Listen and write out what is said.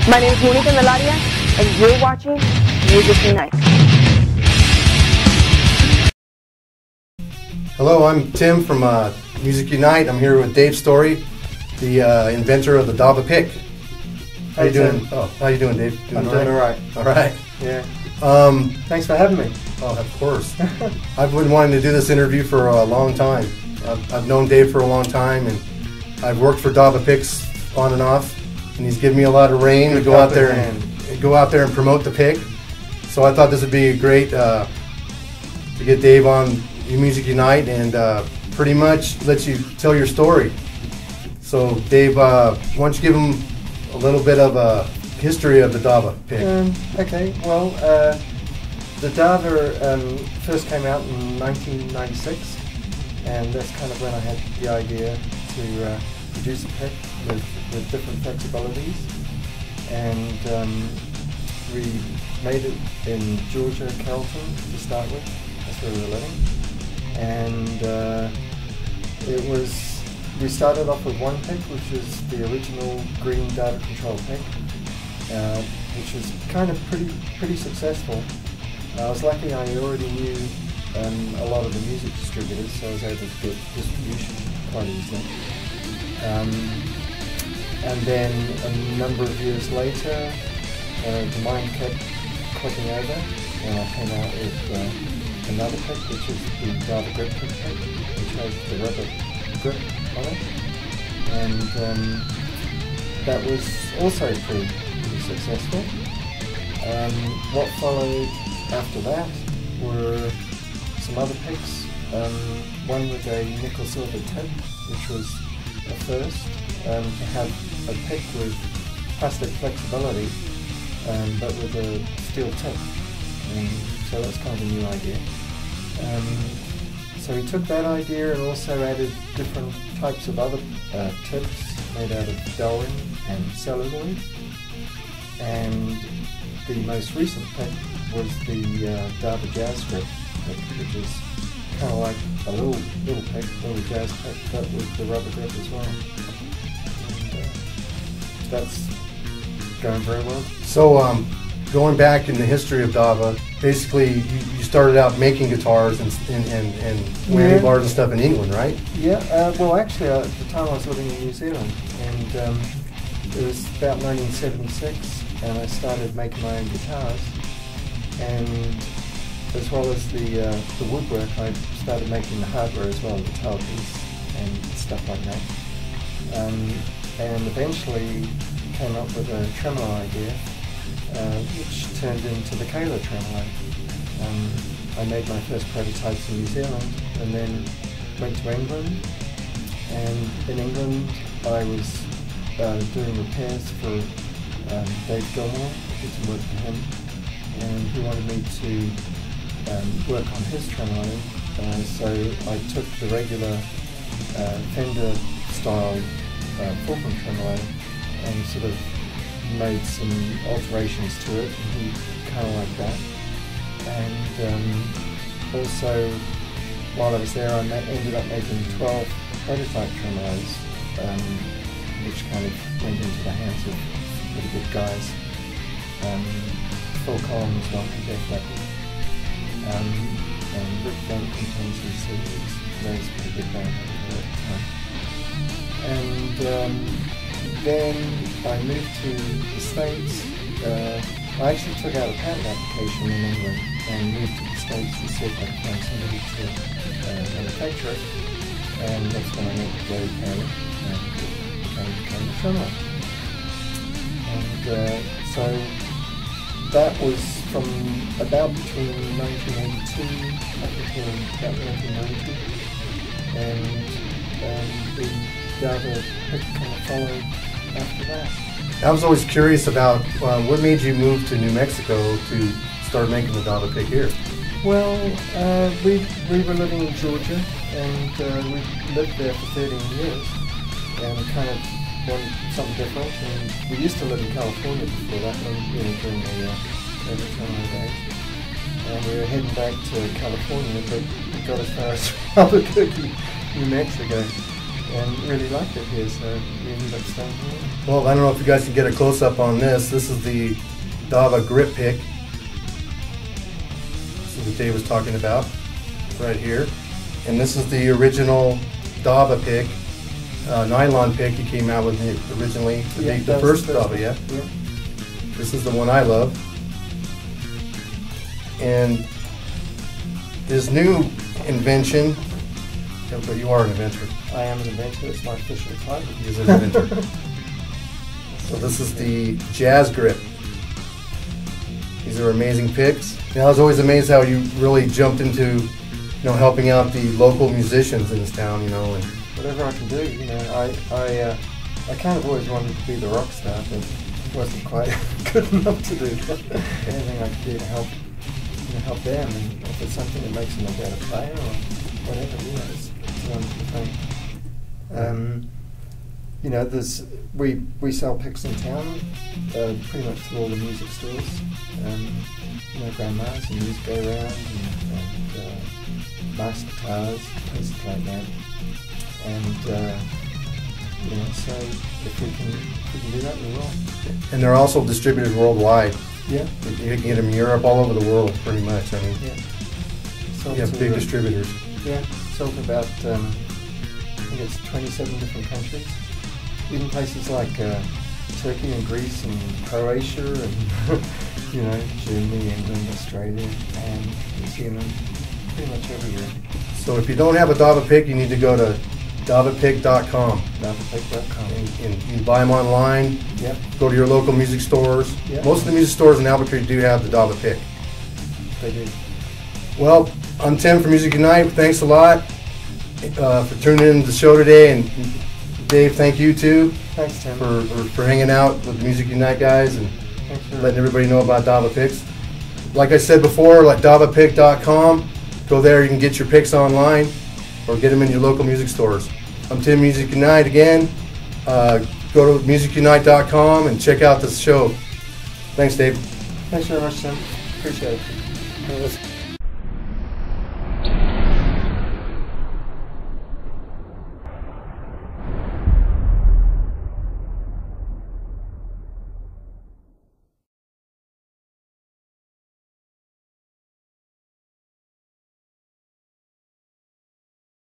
My name is MUSICUNIGHT, and you're watching Music Unite. Hello, I'm Tim from Music Unite. I'm here with Dave Story, the inventor of the Dava Pick. How you doing? Tim. Oh, how you doing, Dave? I'm doing all right. All right. Yeah. Thanks for having me. Oh, of course. I've been wanting to do this interview for a long time. I've known Dave for a long time, and I've worked for Dava Picks on and off, and he's given me a lot of rein to go out there and promote the pick. So I thought this would be great to get Dave on Music Unite and pretty much let you tell your story. So Dave, why don't you give him a little bit of a history of the Dava Pick? Okay, well, the Dava first came out in 1996, and that's kind of when I had the idea to produce a pick with different flexibilities. And we made it in Georgia, Carrollton to start with. That's where we were living. And we started off with one pick, which is the original green data control pick, which was kind of pretty successful. I was lucky I already knew a lot of the music distributors, so I was able to get distribution quite easily. And then a number of years later, the mind kept clicking over, and I came out with another pick, which is the Dava Grip Pick, which has the rubber grip on it, and that was also pretty successful. What followed after that were some other picks, one with a nickel-silver tip, which was a first, to have a pick with plastic flexibility, but with a steel tip. So that's kind of a new idea. So we took that idea and also added different types of other tips made out of Delrin and celluloid. And the most recent pick was the Dava Jazz Grip pick, which is kind of like a little pick, little jazz pick, but with the rubber grip as well. And that's going very well. So going back in the history of Dava, basically you started out making guitars and whammy bars and stuff in England, right? Yeah, well actually at the time I was living in New Zealand, and it was about 1976, and I started making my own guitars, and as well as the woodwork, I started making the hardware as well, the guitar piece and stuff like that. And eventually came up with a tremolo idea, which turned into the Kayla tremolo. I made my first prototypes in New Zealand, and then went to England. And in England, I was doing repairs for Dave Gilmore. I did some work for him, and he wanted me to work on his tremolo. So I took the regular Fender style Fulcrum tremolo and sort of made some alterations to it, and he kind of liked that. And also, while I was there, I ended up making 12 prototype tremolos, which kind of went into the hands of really good guys. Phil Collins was one, Jeff Leppy, and Rick Dent from TNCC, was pretty good band at the time. And then I moved to the States. I actually took out a patent application in England and moved to the States to see if I could find somebody to manufacture it. And that's when I met Gary Perry and became the drummer. And so that was from about between 1982 up until about 1990. And the Dava Pick kind of followed after that. I was always curious about what made you move to New Mexico to start making the Dava Pick here? Well, we were living in Georgia, and we lived there for 13 years, and kind of wanted something different. And we used to live in California before that, during the COVID days. And we were heading back to California, but we got as far as Albuquerque, New Mexico. and really liked it here, so we ended up staying here. Well, I don't know if you guys can get a close-up on this. This is the Dava grip pick. This is what Dave was talking about, right here. And this is the original Dava pick, nylon pick he came out with originally, the first Dava, yeah? This is the one I love. And his new invention, but you are an inventor. I am an inventor, it's my official title. He is an inventor. So this is the jazz grip. These are amazing picks. And I was always amazed how you really jumped into, helping out the local musicians in this town, And whatever I can do, I kind of always wanted to be the rock star, but wasn't quite good enough to do that. Anything I could do to help them, and if it's something that makes them a better player or whatever, it's a wonderful thing. We sell picks in town, pretty much to all the music stores. Grandmas and Music Go Round and Master Guitars, places like that. And so if we can do that, we will. And they're also distributed worldwide. Yeah. You can get them in Europe, all over the world, pretty much. I mean, yeah. You have big distributors. Yeah, sold to about, I think it's 27 different countries. Even places like Turkey and Greece and Croatia and, Germany, England, Australia, and New Zealand, pretty much everywhere. So if you don't have a Dava pick, you need to go to davapick.com. Davapick.com. And you can buy them online. Yep. Go to your local music stores. Yep. Most of the music stores in Albuquerque do have the Dava pick. They do. Well, I'm Tim from Music Unite. Thanks a lot for tuning in to the show today. And Dave, thank you too. Thanks, Tim. For hanging out with the Music Unite guys and letting everybody know about Dava picks. Like I said before, like davapick.com. Go there, you can get your picks online or get them in your local music stores. I'm Tim, Music Unite again. Go to musicunite.com and check out this show. Thanks, Dave. Thanks very much, Tim. Appreciate it.